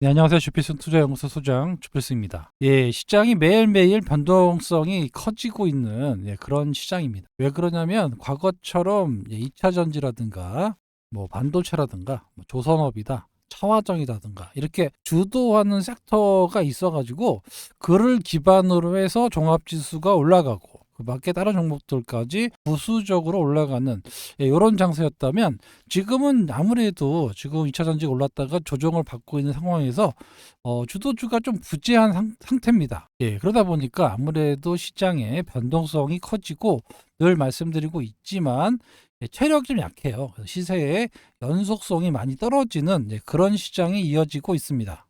네, 안녕하세요. 주필승 투자연구소 소장 주필승입니다. 시장이 매일매일 변동성이 커지고 있는 그런 시장입니다. 왜 그러냐면 과거처럼 2차 전지라든가 뭐 반도체라든가 뭐 조선업이다, 차화정이라든가 이렇게 주도하는 섹터가 있어가지고 그를 기반으로 해서 종합지수가 올라가고 그 밖에 다른 종목들까지 부수적으로 올라가는 이런 장세였다면, 지금은 아무래도 지금 2차 전지가 올랐다가 조정을 받고 있는 상황에서 주도주가 좀 부재한 상태입니다. 그러다 보니까 아무래도 시장의 변동성이 커지고, 늘 말씀드리고 있지만 체력이 좀 약해요. 그래서 시세의 연속성이 많이 떨어지는 그런 시장이 이어지고 있습니다.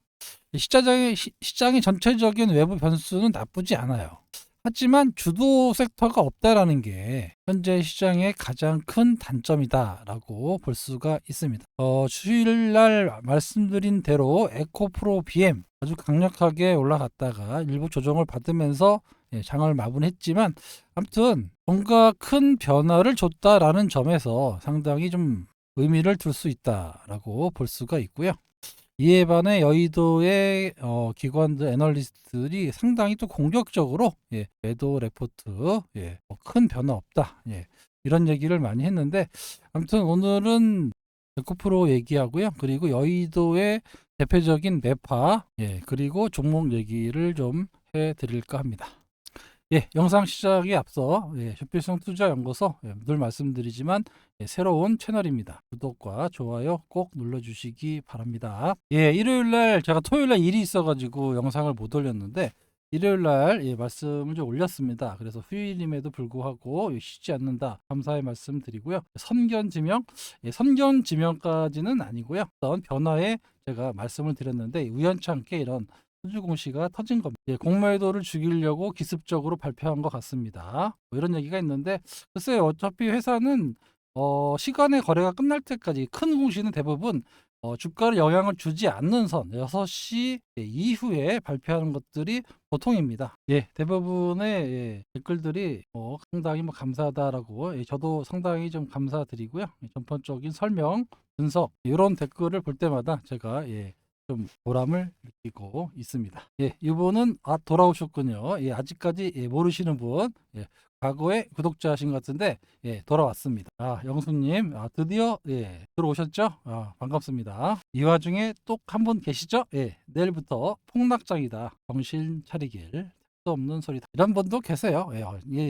시장의 전체적인 외부 변수는 나쁘지 않아요. 하지만 주도 섹터가 없다라는 게 현재 시장의 가장 큰 단점이다라고 볼 수가 있습니다. 수요일날 말씀드린 대로 에코프로 BM 아주 강력하게 올라갔다가 일부 조정을 받으면서 장을 마무리했지만, 아무튼 뭔가 큰 변화를 줬다라는 점에서 상당히 좀 의미를 둘 수 있다라고 볼 수가 있고요. 이에 반해 여의도의 기관들 애널리스트들이 상당히 또 공격적으로 매도 레포트 큰 변화 없다 이런 얘기를 많이 했는데, 아무튼 오늘은 에코프로 얘기하고요. 그리고 여의도의 대표적인 매파 그리고 종목 얘기를 좀 해드릴까 합니다. 영상 시작에 앞서 주필성 투자연구소, 늘 말씀드리지만 새로운 채널입니다. 구독과 좋아요 꼭 눌러주시기 바랍니다. 일요일날 제가 토요일날 일이 있어가지고 영상을 못 올렸는데, 일요일날 말씀을 좀 올렸습니다. 그래서 휴일임에도 불구하고 쉬지 않는다 감사의 말씀 드리고요. 선견지명까지는 아니고요. 어떤 변화에 제가 말씀을 드렸는데 우연찮게 이런 수주 공시가 터진 겁니다. 공매도를 죽이려고 기습적으로 발표한 것 같습니다. 뭐 이런 얘기가 있는데, 글쎄요, 어차피 회사는 시간의 거래가 끝날 때까지 큰 공시는 대부분 주가를 영향을 주지 않는 선 6시 이후에 발표하는 것들이 보통입니다. 대부분의 댓글들이 상당히 감사하다라고, 저도 상당히 좀 감사드리고요. 전반적인 설명, 분석 이런 댓글을 볼 때마다 제가 좀 보람을 느끼고 있습니다. 이분은 돌아오셨군요. 아직까지 모르시는 분, 과거의 구독자신 것 같은데 돌아왔습니다. 영수님, 드디어 들어오셨죠? 반갑습니다. 이 와중에 또 한 분 계시죠? 내일부터 폭락장이다, 정신 차리길, 택도 없는 소리다, 이런 분도 계세요.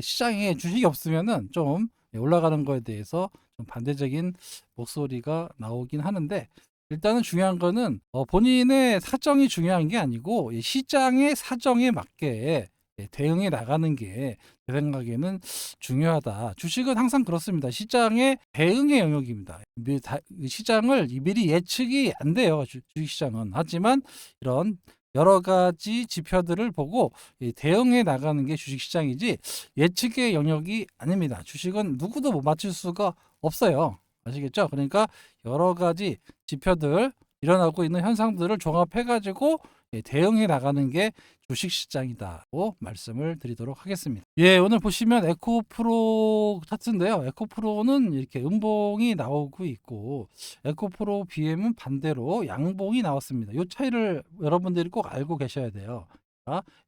시장에 주식이 없으면은 좀 올라가는 거에 대해서 좀 반대적인 목소리가 나오긴 하는데, 일단은 중요한 거는 본인의 사정이 중요한 게 아니고 시장의 사정에 맞게 대응해 나가는 게 제 생각에는 중요하다. 주식은 항상 그렇습니다. 시장의 대응의 영역입니다. 시장을 미리 예측이 안 돼요, 주식시장은. 하지만 이런 여러 가지 지표들을 보고 대응해 나가는 게 주식시장이지 예측의 영역이 아닙니다. 주식은 누구도 못 맞출 수가 없어요. 아시겠죠? 그러니까 여러 가지 지표들, 일어나고 있는 현상들을 종합해 가지고 대응해 나가는 게 주식시장이다고 말씀을 드리도록 하겠습니다. 오늘 보시면 에코프로 차트인데요. 에코프로는 이렇게 음봉이 나오고 있고, 에코프로 BM은 반대로 양봉이 나왔습니다. 이 차이를 여러분들이 꼭 알고 계셔야 돼요.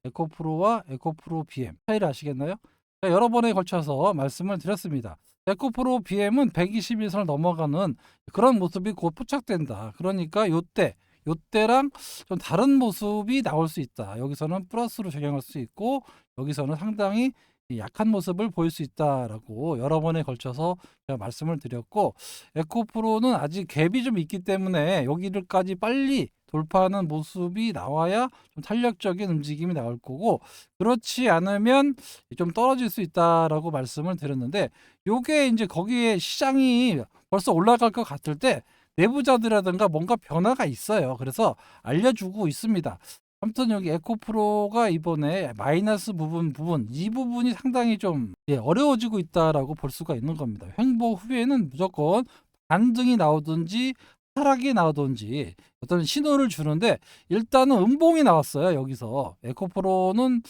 에코프로와 에코프로 BM 차이를 아시겠나요? 여러 번에 걸쳐서 말씀을 드렸습니다. 에코프로 BM은 121선을 넘어가는 그런 모습이 곧 포착된다. 그러니까 요때랑 좀 다른 모습이 나올 수 있다. 여기서는 플러스로 적용할 수 있고, 여기서는 상당히 약한 모습을 보일 수 있다라고 여러 번에 걸쳐서 제가 말씀을 드렸고, 에코프로는 아직 갭이 좀 있기 때문에 여기를까지 빨리 돌파하는 모습이 나와야 좀 탄력적인 움직임이 나올 거고, 그렇지 않으면 좀 떨어질 수 있다라고 말씀을 드렸는데, 요게 이제 거기에 시장이 벌써 올라갈 것 같을 때 내부자들이라든가 뭔가 변화가 있어요. 그래서 알려주고 있습니다. 아무튼 여기 에코프로가 이번에 마이너스 부분 이 부분이 상당히 좀 어려워지고 있다라고 볼 수가 있는 겁니다. 횡보 후에는 무조건 반등이 나오든지 하락이 나오든지 어떤 신호를 주는데 일단은 음봉이 나왔어요. 여기서 에코프로는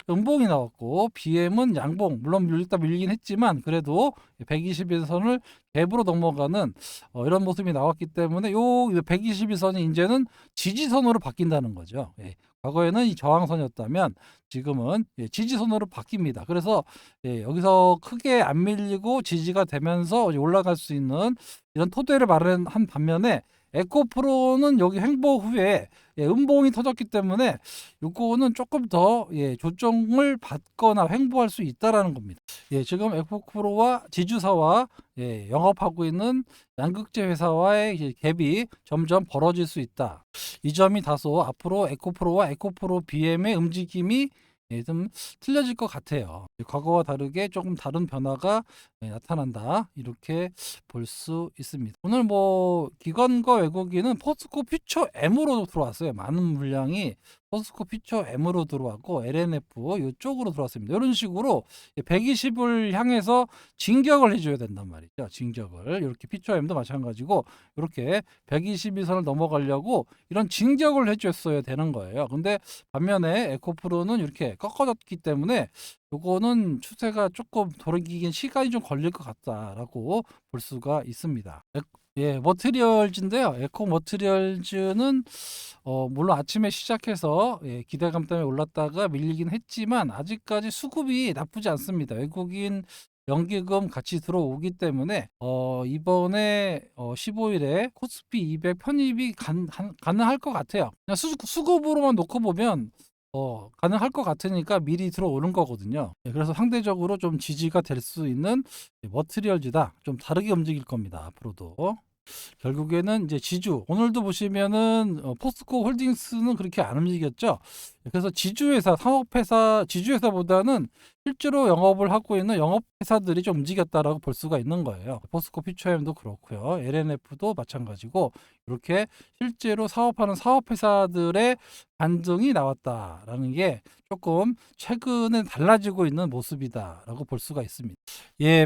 음봉이 나왔고 BM은 양봉, 물론 일단 밀리긴 했지만 그래도 122선을 갭으로 넘어가는 이런 모습이 나왔기 때문에 요 122선이 이제는 지지선으로 바뀐다는 거죠. 예. 과거에는 이 저항선이었다면 지금은 지지선으로 바뀝니다. 그래서 여기서 크게 안 밀리고 지지가 되면서 올라갈 수 있는 이런 토대를 마련한 반면에 에코프로는 여기 횡보 후에 음봉이 터졌기 때문에 요거는 조금 더 조정을 받거나 횡보할 수 있다라는 겁니다. 지금 에코프로와 지주사와 영업하고 있는 양극재 회사와의 갭이 점점 벌어질 수 있다. 이 점이 다소 앞으로 에코프로와 에코프로 BM의 움직임이 좀 틀려질 것 같아요. 과거와 다르게 조금 다른 변화가 나타난다. 이렇게 볼 수 있습니다. 오늘 뭐 기관과 외국인은 포스코 퓨처 M으로 들어왔어요. 많은 물량이 포스코 퓨처 M으로 들어왔고 LNF 이쪽으로 들어왔습니다. 이런 식으로 120을 향해서 진격을 해줘야 된단 말이죠. 진격을 이렇게 퓨처 M도 마찬가지고 이렇게 122선을 넘어가려고 이런 진격을 해줬어야 되는 거예요. 근데 반면에 에코프로는 이렇게 꺾어졌기 때문에 요거는 추세가 조금 돌이키긴 시간이 좀 걸릴 것 같다라고 볼 수가 있습니다. 머티리얼즈인데요. 에코 머티리얼즈는 물론 아침에 시작해서 기대감 때문에 올랐다가 밀리긴 했지만 아직까지 수급이 나쁘지 않습니다. 외국인 연기금 같이 들어오기 때문에 이번에 15일에 코스피 200 편입이 가능할 것 같아요. 그냥 수급으로만 놓고 보면 가능할 것 같으니까 미리 들어오는 거거든요. 그래서 상대적으로 좀 지지가 될 수 있는 머티리얼즈다. 좀 다르게 움직일 겁니다. 앞으로도. 결국에는 이제 지주 오늘도 보시면은 포스코 홀딩스는 그렇게 안 움직였죠. 그래서 지주회사 산업회사 지주회사보다는 실제로 영업을 하고 있는 영업회사들이 좀 움직였다라고 볼 수가 있는 거예요. 포스코 퓨처엠도 그렇고요. LNF도 마찬가지고 이렇게 실제로 사업하는 사업회사들의 반등이 나왔다라는 게 조금 최근에 달라지고 있는 모습이다라고 볼 수가 있습니다.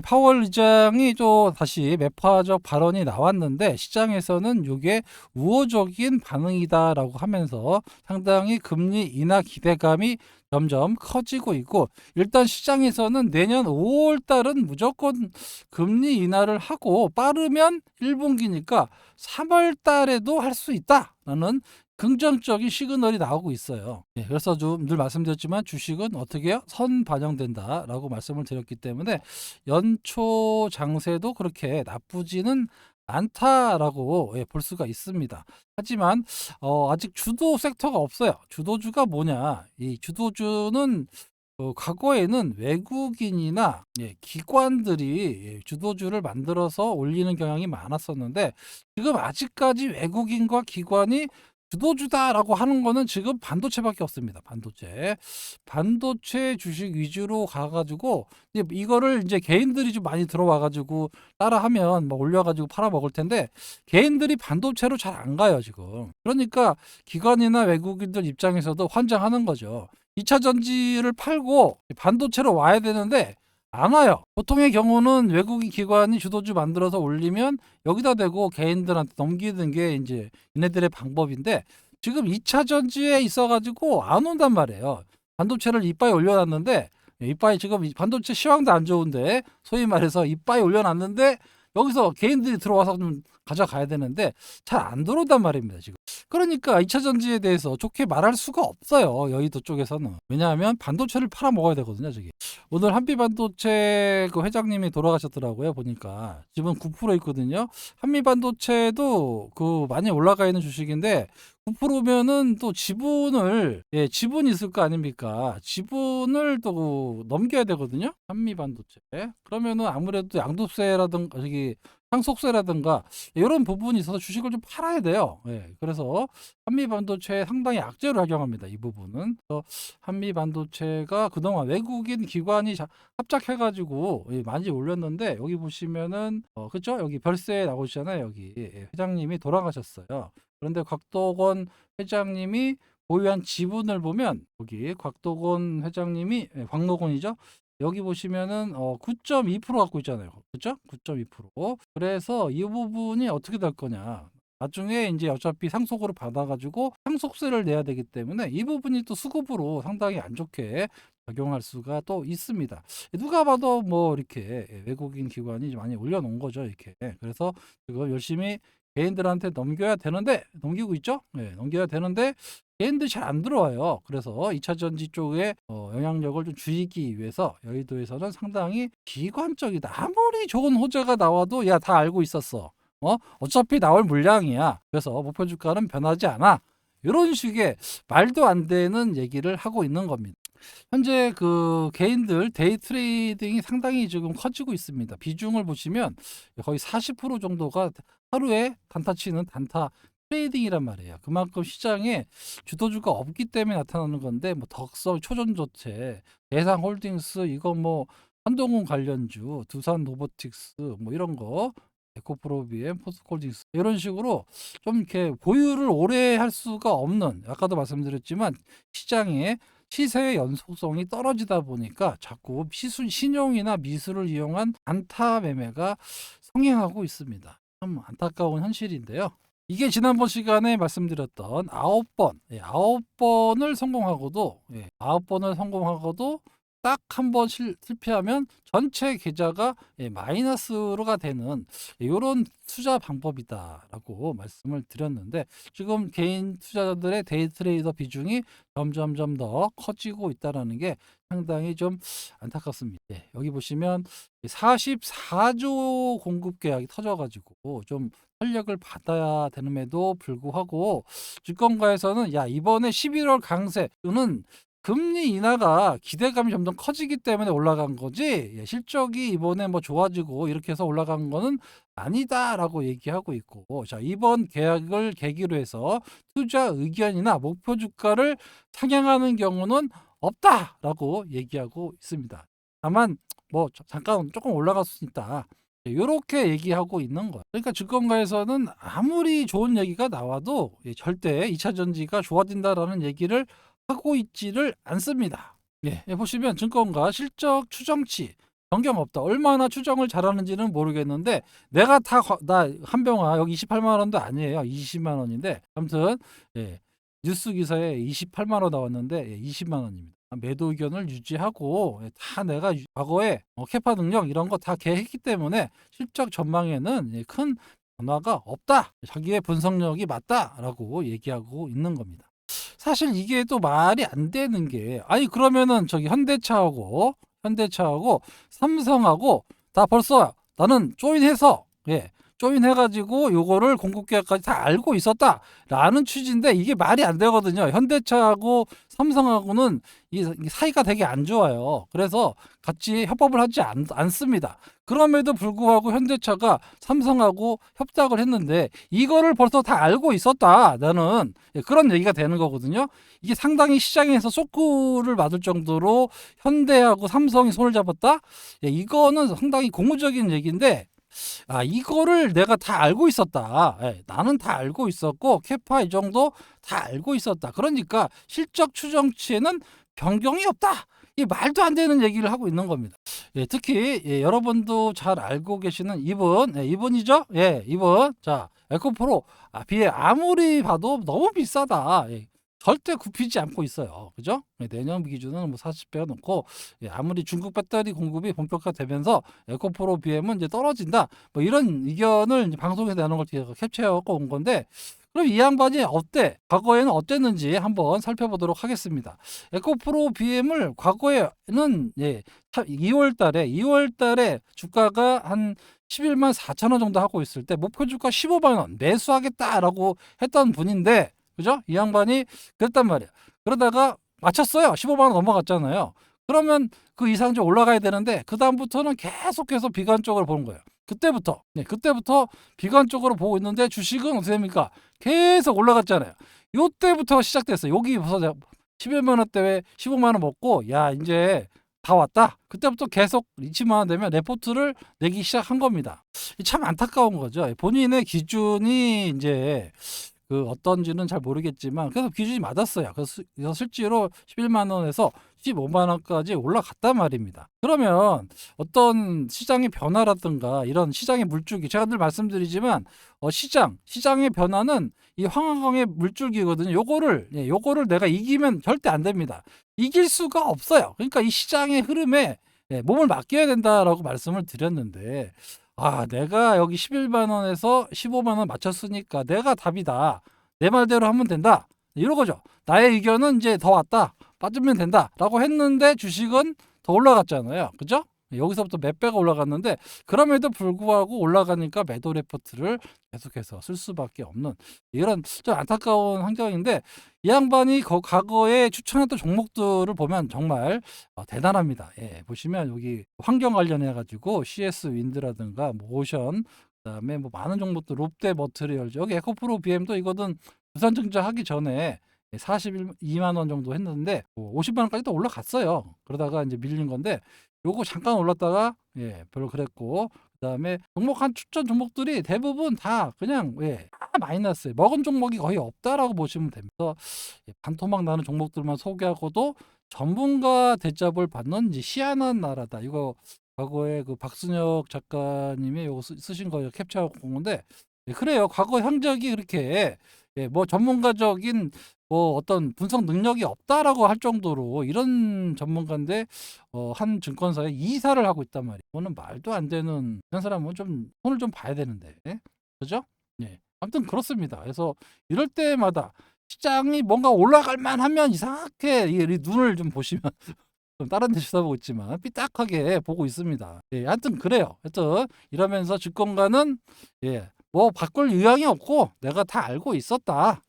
파월 의장이 또 다시 매파적 발언이 나왔는데 시장에서는 이게 우호적인 반응이다라고 하면서 상당히 금리 인하 기대감이 점점 커지고 있고 일단 시장에서는 내년 5월 달은 무조건 금리 인하를 하고 빠르면 1분기니까 3월 달에도 할 수 있다라는 긍정적인 시그널이 나오고 있어요. 그래서 좀 늘 말씀드렸지만 주식은 어떻게 해요? 선 반영된다라고 말씀을 드렸기 때문에 연초 장세도 그렇게 나쁘지는 않다라고 볼 수가 있습니다. 하지만 아직 주도 섹터가 없어요. 주도주가 뭐냐? 이 주도주는 과거에는 외국인이나 기관들이 주도주를 만들어서 올리는 경향이 많았었는데 지금 아직까지 외국인과 기관이 주도주다라고 하는 거는 지금 반도체밖에 없습니다. 반도체 주식 위주로 가가지고 이거를 이제 개인들이 좀 많이 들어와가지고 따라하면 막 올려가지고 팔아 먹을 텐데 개인들이 반도체로 잘 안 가요 지금. 그러니까 기관이나 외국인들 입장에서도 환장하는 거죠. 2차 전지를 팔고 반도체로 와야 되는데 안 와요. 보통의 경우는 외국인 기관이 주도주 만들어서 올리면 여기다 대고 개인들한테 넘기는 게 이제 얘네들의 방법인데 지금 2차 전지에 있어가지고 안 온단 말이에요. 반도체를 이빠이 올려놨는데 이빠이 지금 반도체 시황도 안 좋은데 소위 말해서 이빠이 올려놨는데 여기서 개인들이 들어와서 좀 가져가야 되는데 잘 안 들어온단 말입니다 지금. 그러니까 2차 전지에 대해서 좋게 말할 수가 없어요. 여의도 쪽에서는. 왜냐하면 반도체를 팔아 먹어야 되거든요. 저기. 오늘 한미반도체 그 회장님이 돌아가셨더라고요. 보니까 지금 9% 있거든요. 한미반도체도 그 많이 올라가 있는 주식인데 9%면은 또 지분이 있을 거 아닙니까? 지분을 또 넘겨야 되거든요. 한미반도체. 그러면은 아무래도 양도세라든가 저기 상속세라든가 이런 부분이 있어서 주식을 좀 팔아야 돼요. 그래서 한미반도체에 상당히 악재로 작용합니다. 이 부분은. 그래서 한미반도체가 그동안 외국인 기관이 합작해가지고 많이 올렸는데 여기 보시면은 그죠? 여기 별세 나오시잖아요. 여기 회장님이 돌아가셨어요. 그런데 곽도건 회장님이 보유한 지분을 보면 여기 곽도건 회장님이 광노건이죠. 여기 보시면은 9.2% 갖고 있잖아요. 그렇죠? 9.2%. 그래서 이 부분이 어떻게 될 거냐? 나중에 이제 어차피 상속으로 받아가지고 상속세를 내야 되기 때문에 이 부분이 또 수급으로 상당히 안 좋게 작용할 수가 또 있습니다. 누가 봐도 뭐 이렇게 외국인 기관이 많이 올려놓은 거죠, 이렇게. 그래서 지금 열심히 개인들한테 넘겨야 되는데 넘기고 있죠. 넘겨야 되는데 개인들이 잘 안 들어와요. 그래서 2차 전지 쪽에 영향력을 좀 줄이기 위해서 여의도에서는 상당히 기관적이다. 아무리 좋은 호재가 나와도 야, 다 알고 있었어. 어차피 나올 물량이야. 그래서 목표 주가는 변하지 않아. 이런 식의 말도 안 되는 얘기를 하고 있는 겁니다. 현재 그 개인들 데이 트레이딩이 상당히 지금 커지고 있습니다. 비중을 보시면 거의 40% 정도가 하루에 단타 치는 단타 트레이딩이란 말이에요. 그만큼 시장에 주도주가 없기 때문에 나타나는 건데, 뭐 덕성, 초전조체, 대상홀딩스, 이거 뭐 한동훈 관련주, 두산 로보틱스 뭐 이런 거, 에코프로비엠, 포스코홀딩스 이런 식으로 좀 이렇게 보유를 오래 할 수가 없는, 아까도 말씀드렸지만 시장에 시세의 연속성이 떨어지다 보니까 자꾸 신용이나 미수를 이용한 안타 매매가 성행하고 있습니다. 참 안타까운 현실인데요. 이게 지난번 시간에 말씀드렸던 9번, 9번을 성공하고도, 9번을 성공하고도 딱 한 번 실패하면 전체 계좌가 마이너스로가 되는 이런 투자 방법이다라고 말씀을 드렸는데, 지금 개인 투자자들의 데이 트레이더 비중이 점점점 더 커지고 있다는 게 상당히 좀 안타깝습니다. 여기 보시면 44조 공급 계약이 터져가지고 좀 탄력을 받아야 되는데도 불구하고 주권가에서는 야, 이번에 11월 강세는 금리 인하가 기대감이 점점 커지기 때문에 올라간 거지, 실적이 이번에 뭐 좋아지고 이렇게 해서 올라간 거는 아니다라고 얘기하고 있고, 자, 이번 계약을 계기로 해서 투자 의견이나 목표 주가를 상향하는 경우는 없다라고 얘기하고 있습니다. 다만 뭐 잠깐 조금 올라갈 수 있다, 이렇게 얘기하고 있는 거예요. 그러니까 주권가에서는 아무리 좋은 얘기가 나와도 절대 2차 전지가 좋아진다라는 얘기를 하고 있지를 않습니다. 보시면 증권가 실적 추정치 변경 없다. 얼마나 추정을 잘하는지는 모르겠는데, 내가 나 한병화 여기 28만 원도 아니에요. 20만 원인데, 아무튼 뉴스 기사에 28만 원 나왔는데 20만 원입니다. 매도 의견을 유지하고 다 내가 과거에 캐파 능력 이런 거 다 계획했기 때문에 실적 전망에는 큰 변화가 없다. 자기의 분석력이 맞다라고 얘기하고 있는 겁니다. 사실 이게 또 말이 안 되는 게, 아니 그러면은 저기 현대차하고 삼성하고 다 벌써 나는 조인해서 조인해가지고 요거를 공급계약까지 다 알고 있었다라는 취지인데, 이게 말이 안 되거든요. 현대차하고 삼성하고는 이 사이가 되게 안 좋아요. 그래서 같이 협업을 하지 않습니다. 그럼에도 불구하고 현대차가 삼성하고 협작을 했는데 이거를 벌써 다 알고 있었다, 나는 그런 얘기가 되는 거거든요. 이게 상당히 시장에서 쇼크를 맞을 정도로 현대하고 삼성이 손을 잡았다, 이거는 상당히 고무적인 얘기인데, 이거를 내가 다 알고 있었다. 나는 다 알고 있었고 캐파 이 정도 다 알고 있었다. 그러니까 실적 추정치에는 변경이 없다. 이 말도 안 되는 얘기를 하고 있는 겁니다. 특히 여러분도 잘 알고 계시는 이분이죠. 이분. 자, 에코프로 비해 아무리 봐도 너무 비싸다. 절대 굽히지 않고 있어요. 그죠? 내년 기준은 뭐 40배가 넘고, 아무리 중국 배터리 공급이 본격화되면서 에코프로 BM은 이제 떨어진다, 뭐 이런 의견을 이제 방송에서 내는 걸 캡처해갖고 온 건데, 그럼 이 양반이 과거에는 어땠는지 한번 살펴보도록 하겠습니다. 에코프로 BM을 과거에는 2월 달에 주가가 한 11만 4천 원 정도 하고 있을 때 목표 주가 15만 원 매수하겠다라고 했던 분인데, 그죠? 이 양반이 그랬단 말이야. 그러다가 맞췄어요. 15만 원 넘어갔잖아요. 그러면 그 이상 좀 올라가야 되는데, 그 다음부터는 계속해서 비관적으로 보는 거예요. 그때부터 비관적으로 보고 있는데, 주식은 어떻게 됩니까? 계속 올라갔잖아요. 요때부터 시작됐어요. 여기 벌써 11만 원대 15만 원 먹고, 야, 이제 다 왔다. 그때부터 계속 20만 원 되면 레포트를 내기 시작한 겁니다. 참 안타까운 거죠. 본인의 기준이 이제 그 어떤지는 잘 모르겠지만 그래서 기준이 맞았어요. 그래서 실제로 11만 원에서 15만 원까지 올라갔단 말입니다. 그러면 어떤 시장의 변화라든가 이런 시장의 물줄기, 제가 늘 말씀드리지만 시장의 변화는 이 황황의 물줄기거든요. 요거를 내가 이기면 절대 안 됩니다. 이길 수가 없어요. 그러니까 이 시장의 흐름에 몸을 맡겨야 된다라고 말씀을 드렸는데, 내가 여기 11만 원에서 15만 원 맞췄으니까 내가 답이다. 내 말대로 하면 된다. 이런 거죠. 나의 의견은 이제 더 왔다. 빠지면 된다라고 했는데 주식은 더 올라갔잖아요. 그죠? 여기서부터 몇 배가 올라갔는데 그럼에도 불구하고 올라가니까 매도 레포트를 계속해서 쓸 수밖에 없는 이런 좀 안타까운 환경인데, 이 양반이 과거에 추천했던 종목들을 보면 정말 대단합니다. 보시면 여기 환경 관련해 가지고 CS 윈드라든가 모션, 그다음에 뭐 많은 종목들, 롯데 머트리얼, 여기 에코프로 BM도 이거는 부산 증자하기 전에 42만 원 정도 했는데 50만 원까지도 올라갔어요. 그러다가 이제 밀린 건데 요거 잠깐 올랐다가 별로 그랬고, 그다음에 추천 종목들이 대부분 다 그냥 다 마이너스에 먹은 종목이 거의 없다라고 보시면 됩니다. 반토막 나는 종목들만 소개하고도 전문가 대접을 받는 이제 희한한 나라다. 이거 과거에 그 박순혁 작가님이 요거 쓰신 거 캡처하고 본 건데, 그래요. 과거 행적이 그렇게 뭐 전문가적인 뭐 어떤 분석 능력이 없다라고 할 정도로 이런 전문가인데 한 증권사에 이사를 하고 있단 말이에요. 그거는 말도 안 되는, 그런 사람은 좀 손을 좀 봐야 되는데, 그죠? 아무튼 그렇습니다. 그래서 이럴 때마다 시장이 뭔가 올라갈 만하면 이상하게 이 눈을 좀 보시면 좀 다른 데 쳐다보고 있지만 삐딱하게 보고 있습니다. 하여튼 그래요. 하여튼 이러면서 증권가는 뭐 바꿀 의향이 없고 내가 다 알고 있었다.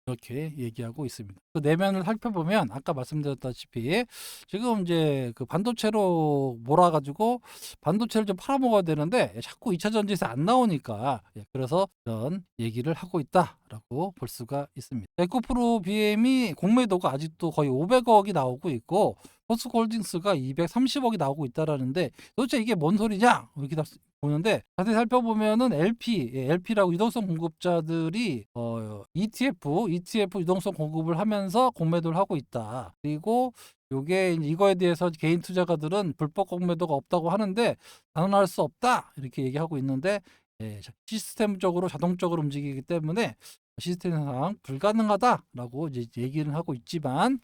이렇게 얘기하고 있습니다. 그 내면을 살펴보면 아까 말씀드렸다시피 지금 이제 그 반도체로 몰아가지고 반도체를 좀 팔아먹어야 되는데 자꾸 2차 전지에서 안 나오니까 그래서 이런 얘기를 하고 있다라고 볼 수가 있습니다. 에코프로 BM이 공매도가 아직도 거의 500억이 나오고 있고 포스코홀딩스가 230억이 나오고 있다라는데 도대체 이게 뭔 소리냐 이렇게 보는데, 자세히 살펴보면은 LP라고 유동성 공급자들이 ETF 유동성 공급을 하면서 공매도를 하고 있다. 그리고 이거에 대해서 개인 투자가들은 불법 공매도가 없다고 하는데 단언할 수 없다 이렇게 얘기하고 있는데, 시스템적으로 자동적으로 움직이기 때문에 시스템상 불가능하다라고 이제 얘기를 하고 있지만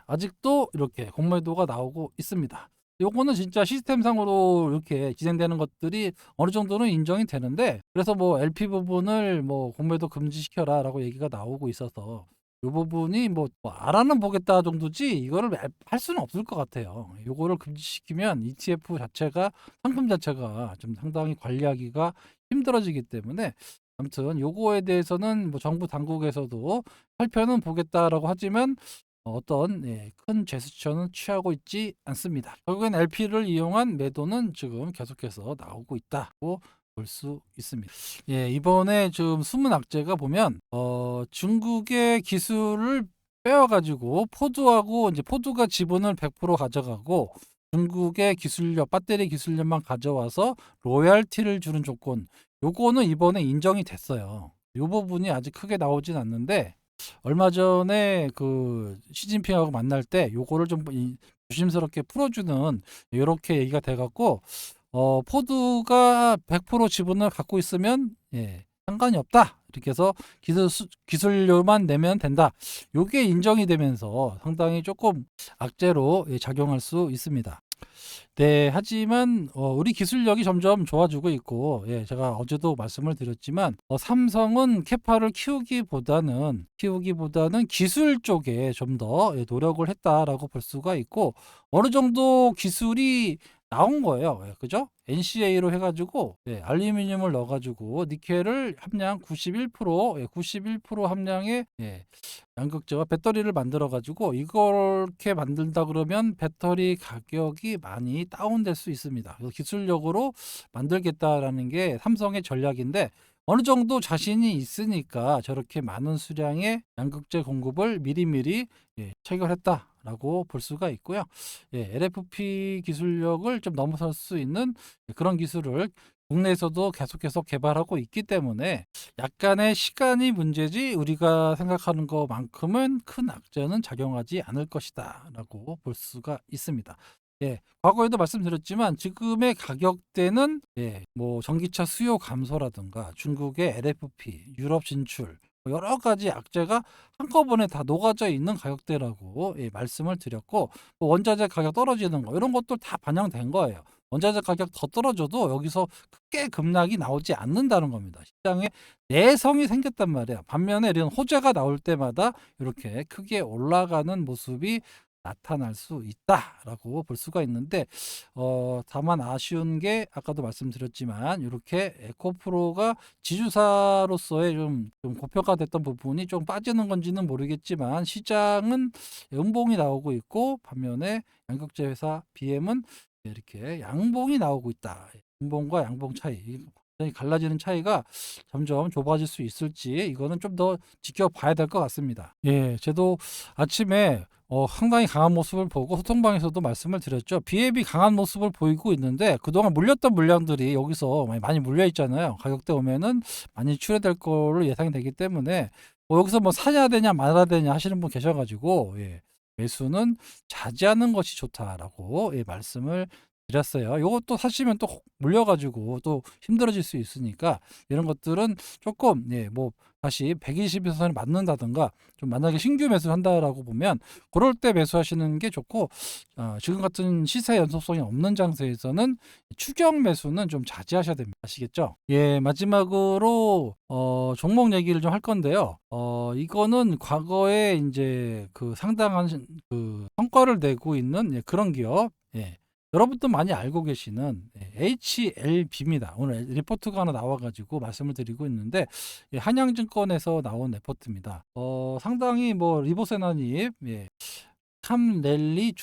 아직도 이렇게 공매도가 나오고 있습니다. 요거는 진짜 시스템상으로 이렇게 진행되는 것들이 어느 정도는 인정이 되는데, 그래서 뭐 LP 부분을 뭐 공매도 금지시켜라라고 얘기가 나오고 있어서 요 부분이 뭐 알아는 보겠다 정도지 이거를 할 수는 없을 것 같아요. 요거를 금지시키면 ETF 자체가, 상품 자체가 좀 상당히 관리하기가 힘들어지기 때문에, 아무튼 요거에 대해서는 뭐 정부 당국에서도 살펴는 보겠다라고 하지만 어떤 큰 제스처는 취하고 있지 않습니다. 결국엔 LP를 이용한 매도는 지금 계속해서 나오고 있다고 볼 수 있습니다. 이번에 지금 숨은 악재가 보면 중국의 기술을 빼와가지고 포드가 지분을 100% 가져가고 중국의 기술력, 배터리 기술력만 가져와서 로열티를 주는 조건, 요거는 이번에 인정이 됐어요. 이 부분이 아직 크게 나오진 않는데, 얼마 전에 그 시진핑하고 만날 때 요거를 좀 조심스럽게 풀어주는 이렇게 얘기가 돼갖고 포드가 100% 지분을 갖고 있으면 상관이 없다 이렇게 해서 기술료만 내면 된다, 요게 인정이 되면서 상당히 조금 악재로 작용할 수 있습니다. 하지만 우리 기술력이 점점 좋아지고 있고, 제가 어제도 말씀을 드렸지만 삼성은 캐파를 키우기보다는 기술 쪽에 좀 더 노력을 했다라고 볼 수가 있고, 어느 정도 기술이 나온 거예요. 그죠? NCA로 해가지고 알루미늄을 넣어가지고 니켈을 함량 91% 함량의 양극재와 배터리를 만들어가지고 이렇게 만든다 그러면 배터리 가격이 많이 다운될 수 있습니다. 그래서 기술력으로 만들겠다라는 게 삼성의 전략인데, 어느 정도 자신이 있으니까 저렇게 많은 수량의 양극재 공급을 미리미리 체결했다라고 볼 수가 있고요. LFP 기술력을 좀 넘어설 수 있는 그런 기술을 국내에서도 계속해서 개발하고 있기 때문에 약간의 시간이 문제지 우리가 생각하는 것만큼은 큰 악재는 작용하지 않을 것이다라고 볼 수가 있습니다. 예, 과거에도 말씀드렸지만 지금의 가격대는 뭐 전기차 수요 감소라든가 중국의 LFP, 유럽 진출 여러 가지 악재가 한꺼번에 다 녹아져 있는 가격대라고 말씀을 드렸고, 뭐 원자재 가격 떨어지는 거 이런 것도 다 반영된 거예요. 원자재 가격 더 떨어져도 여기서 크게 급락이 나오지 않는다는 겁니다. 시장에 내성이 생겼단 말이에요. 반면에 이런 호재가 나올 때마다 이렇게 크게 올라가는 모습이 나타날 수 있다라고 볼 수가 있는데, 다만 아쉬운 게 아까도 말씀드렸지만 이렇게 에코프로가 지주사로서의 좀 고평가 됐던 부분이 좀 빠지는 건지는 모르겠지만 시장은 음봉이 나오고 있고, 반면에 양극재 회사 BM은 이렇게 양봉이 나오고 있다. 음봉과 양봉 차이, 굉장히 갈라지는 차이가 점점 좁아질 수 있을지 이거는 좀 더 지켜봐야 될 것 같습니다. 예, 저도 아침에 상당히 강한 모습을 보고 소통방에서도 말씀을 드렸죠. 비앱이 강한 모습을 보이고 있는데 그동안 물렸던 물량들이 여기서 많이 물려 있잖아요. 가격대 오면은 많이 출회될 걸로 예상이 되기 때문에 여기서 뭐 사야 되냐 말아야 되냐 하시는 분 계셔가지고 매수는 자제하는 것이 좋다라고 말씀을 드렸어요. 요것도 사시면 또 물려가지고 또 힘들어질 수 있으니까 이런 것들은 조금 뭐 다시 120에서 맞는다든가 좀 만약에 신규 매수를 한다라고 보면 그럴 때 매수하시는 게 좋고, 지금 같은 시세 연속성이 없는 장세에서는 추격 매수는 좀 자제하셔야 됩니다. 아시겠죠? 예, 마지막으로 종목 얘기를 좀 할 건데요. 이거는 과거에 이제 그 상당한 그 성과를 내고 있는 그런 기업, 여러분도 많이 알고 계시는 HLB입니다. 오늘 리포트가 하나 나와가지고 말씀을 드리고 있는데, 한양증권에서 나온 리포트입니다. 상당히 뭐 리보세나님, 캄랠리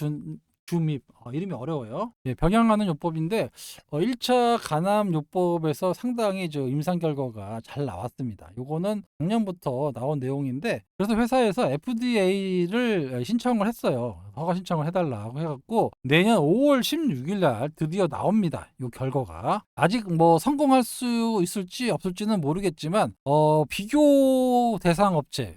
주밉, 이름이 어려워요. 병행하는 요법인데 1차 간암 요법에서 상당히 임상 결과가 잘 나왔습니다. 요거는 작년부터 나온 내용인데, 그래서 회사에서 FDA를 신청을 했어요. 허가 신청을 해달라고 해갖고 내년 5월 16일 날 드디어 나옵니다. 요 결과가 아직 뭐 성공할 수 있을지 없을지는 모르겠지만 비교 대상 업체에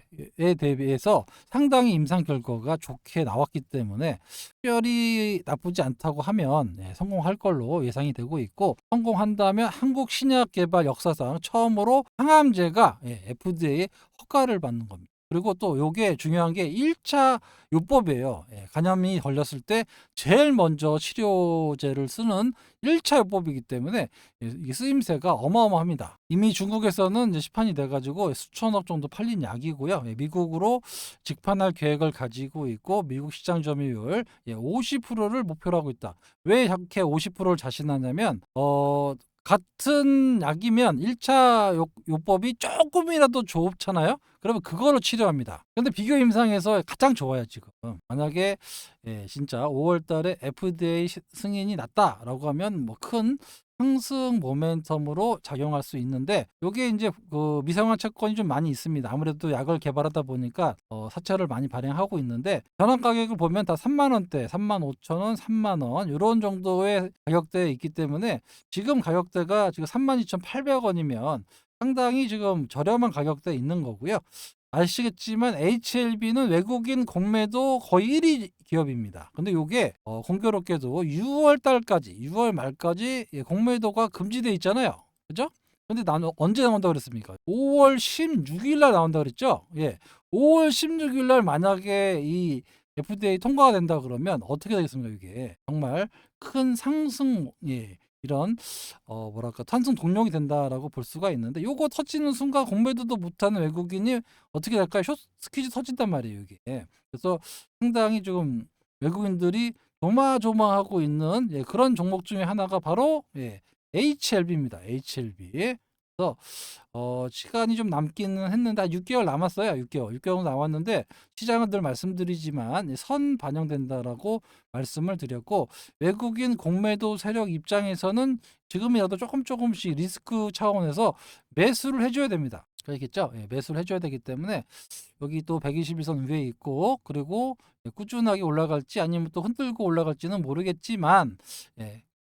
대비해서 상당히 임상 결과가 좋게 나왔기 때문에 특별히 나쁘지 않다고 하면 성공할 걸로 예상이 되고 있고, 성공한다면 한국 신약 개발 역사상 처음으로 항암제가 FDA 허가를 받는 겁니다. 그리고 또 요게 중요한 게 1차 요법이에요. 간염이 걸렸을 때 제일 먼저 치료제를 쓰는 1차 요법이기 때문에 이 쓰임새가 어마어마합니다. 이미 중국에서는 이제 시판이 돼가지고 수천억 정도 팔린 약이고요. 미국으로 직판할 계획을 가지고 있고, 미국 시장 점유율 50%를 목표로 하고 있다. 왜 이렇게 50%를 자신하냐면 같은 약이면 1차 요법이 조금이라도 좋잖아요. 그러면 그걸로 치료합니다. 근데 비교 임상에서 가장 좋아요 지금. 만약에 진짜 5월 달에 FDA 승인이 났다라고 하면 뭐 큰 상승 모멘텀으로 작용할 수 있는데, 요게 이제 그 미세화 채권이 좀 많이 있습니다. 아무래도 약을 개발하다 보니까 사채를 많이 발행하고 있는데, 전환 가격을 보면 다 3만 원대, 3만 5천 원, 3만 원 이런 정도의 가격대에 있기 때문에 지금 가격대가 지금 32,800원이면 상당히 지금 저렴한 가격대에 있는 거고요. 아시겠지만 HLB는 외국인 공매도 거의 1위 기업입니다. 근데 요게 공교롭게도 6월 달까지, 6월 말까지 공매도가 금지돼 있잖아요. 그죠? 근데 나는 언제 나온다 그랬습니까? 5월 16일 날 나온다 그랬죠? 5월 16일 날 만약에 이 FDA 통과가 된다 그러면 어떻게 되겠습니까? 이게 정말 큰 상승, 이런 뭐랄까 탄성 동력이 된다라고 볼 수가 있는데, 요거 터지는 순간 공매도도 못하는 외국인이 어떻게 될까요? 숏스퀴즈 터진단 말이에요 이게. 그래서 상당히 좀 외국인들이 조마조마하고 있는 그런 종목 중에 하나가 바로 HLB입니다. HLB. 그래서 시간이 좀 남기는 했는데 6개월 남았어요. 6개월 남았는데 시장은 늘 말씀드리지만 선 반영된다라고 말씀을 드렸고, 외국인 공매도 세력 입장에서는 지금이라도 조금씩 리스크 차원에서 매수를 해줘야 됩니다. 그렇겠죠? 매수를 해줘야 되기 때문에 여기 또 121선 위에 있고, 그리고 꾸준하게 올라갈지 아니면 또 흔들고 올라갈지는 모르겠지만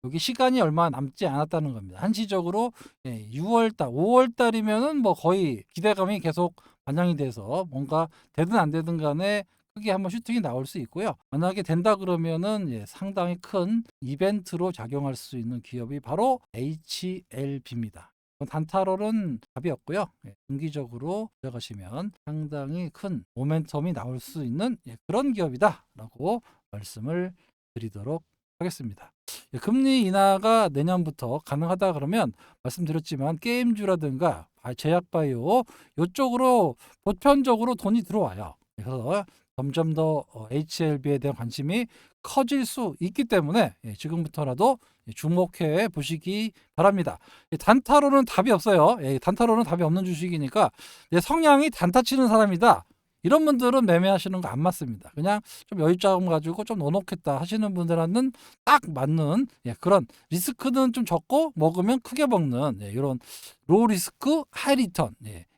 여기 시간이 얼마 남지 않았다는 겁니다. 한시적으로 6월달, 5월달이면은 뭐 거의 기대감이 계속 반영이 돼서 뭔가 되든 안 되든 간에 크게 한번 슈팅이 나올 수 있고요. 만약에 된다 그러면은 상당히 큰 이벤트로 작용할 수 있는 기업이 바로 HLB입니다. 단타로는 답이 없고요. 중기적으로 들어가시면 상당히 큰 모멘텀이 나올 수 있는 그런 기업이다라고 말씀을 드리도록 하겠습니다. 금리 인하가 내년부터 가능하다 그러면 말씀드렸지만 게임주라든가 제약바이오 이쪽으로 보편적으로 돈이 들어와요. 그래서 점점 더 HLB에 대한 관심이 커질 수 있기 때문에 지금부터라도 주목해 보시기 바랍니다. 단타로는 답이 없어요. 단타로는 답이 없는 주식이니까 내 성향이 단타 치는 사람이다. 이런 분들은 매매하시는 거 안 맞습니다. 그냥 좀 여유자금 가지고 좀 넣어놓겠다 하시는 분들한테는 딱 맞는 그런 리스크는 좀 적고 먹으면 크게 먹는 이런 로우 리스크 하이 리턴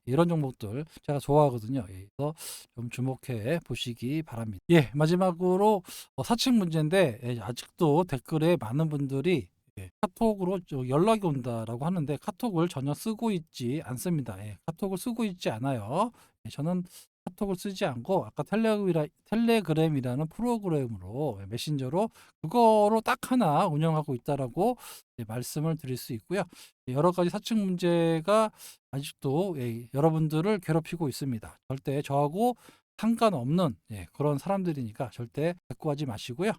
이런 종목들 제가 좋아하거든요. 그래서 좀 주목해 보시기 바랍니다. 마지막으로 사측 문제인데 아직도 댓글에 많은 분들이 카톡으로 연락이 온다라고 하는데 카톡을 전혀 쓰고 있지 않습니다. 카톡을 쓰고 있지 않아요. 저는 카톡을 쓰지 않고 아까 텔레그램이라는 프로그램으로 메신저로 그거로 딱 하나 운영하고 있다라고 말씀을 드릴 수 있고요. 여러 가지 사측 문제가 아직도 여러분들을 괴롭히고 있습니다. 절대 저하고 상관없는 그런 사람들이니까 절대 대꾸하지 마시고요.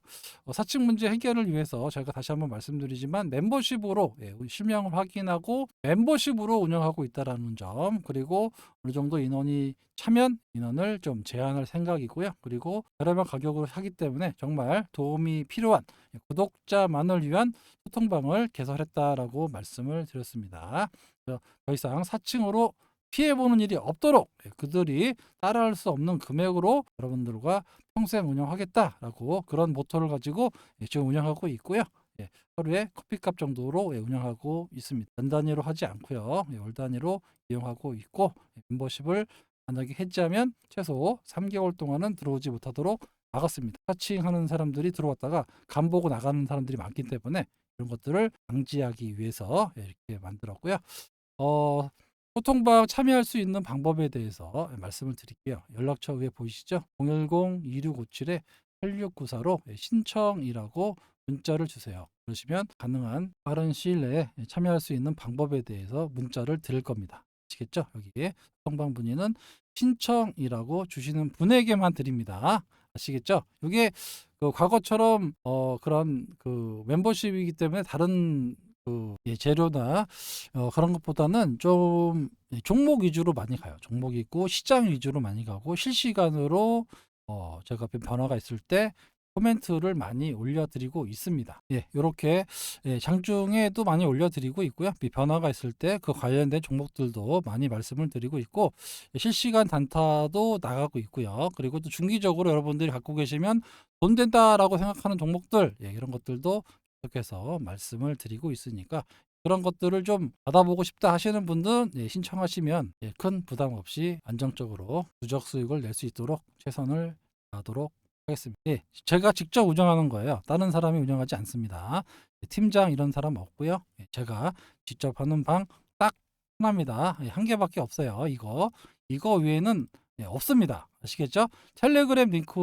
사측 문제 해결을 위해서 저희가 다시 한번 말씀드리지만 멤버십으로 실명을 확인하고 멤버십으로 운영하고 있다라는 점, 그리고 어느 정도 인원이 차면 인원을 좀 제한할 생각이고요. 그리고 저렴한 가격으로 하기 때문에 정말 도움이 필요한 구독자만을 위한 소통방을 개설했다라고 말씀을 드렸습니다. 더 이상 사칭으로 피해보는 일이 없도록 그들이 따라할 수 없는 금액으로 여러분들과 평생 운영하겠다라고 그런 모토를 가지고 지금 운영하고 있고요. 하루에 커피값 정도로 운영하고 있습니다. 연 단위로 하지 않고요. 월 단위로 이용하고 있고 멤버십을 만약에 해지하면 최소 3개월 동안은 들어오지 못하도록 막았습니다. 사칭하는 사람들이 들어왔다가 간 보고 나가는 사람들이 많기 때문에 이런 것들을 방지하기 위해서 이렇게 만들었고요. 소통방 참여할 수 있는 방법에 대해서 말씀을 드릴게요. 연락처 위에 보이시죠? 010-2697-8694로 신청이라고 문자를 주세요. 그러시면 가능한 빠른 시일 내에 참여할 수 있는 방법에 대해서 문자를 드릴 겁니다. 아시겠죠? 여기에 소통방 문의는 신청이라고 주시는 분에게만 드립니다. 아시겠죠? 이게 과거처럼 그런 멤버십이기 때문에 다른 재료나 그런 것보다는 좀 종목 위주로 많이 가요. 종목 있고 시장 위주로 많이 가고 실시간으로 제가 변화가 있을 때 코멘트를 많이 올려드리고 있습니다. 이렇게 장중에도 많이 올려드리고 있고요. 변화가 있을 때 그 관련된 종목들도 많이 말씀을 드리고 있고 실시간 단타도 나가고 있고요. 그리고 또 중기적으로 여러분들이 갖고 계시면 돈 된다라고 생각하는 종목들 이런 것들도 계속해서 말씀을 드리고 있으니까 그런 것들을 좀 받아보고 싶다 하시는 분들은 신청하시면 큰 부담 없이 안정적으로 누적 수익을 낼 수 있도록 최선을 다하도록 하겠습니다. 제가 직접 운영하는 거예요. 다른 사람이 운영하지 않습니다. 팀장 이런 사람 없고요. 제가 직접 하는 방 딱 하나입니다. 한 개밖에 없어요. 이거 외에는 없습니다. 아시겠죠? 텔레그램 링크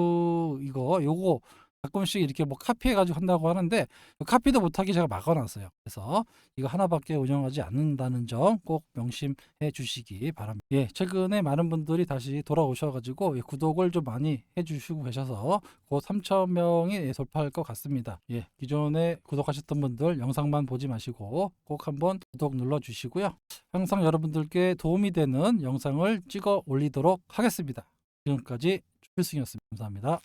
요거 가끔씩 이렇게 뭐 카피해가지고 한다고 하는데 카피도 못하게 제가 막아놨어요. 그래서 이거 하나밖에 운영하지 않는다는 점 꼭 명심해 주시기 바랍니다. 최근에 많은 분들이 다시 돌아오셔가지고 구독을 좀 많이 해주시고 계셔서 곧 3,000명이 돌파할 것 같습니다. 기존에 구독하셨던 분들 영상만 보지 마시고 꼭 한번 구독 눌러주시고요. 항상 여러분들께 도움이 되는 영상을 찍어 올리도록 하겠습니다. 지금까지 필승이었습니다. 감사합니다.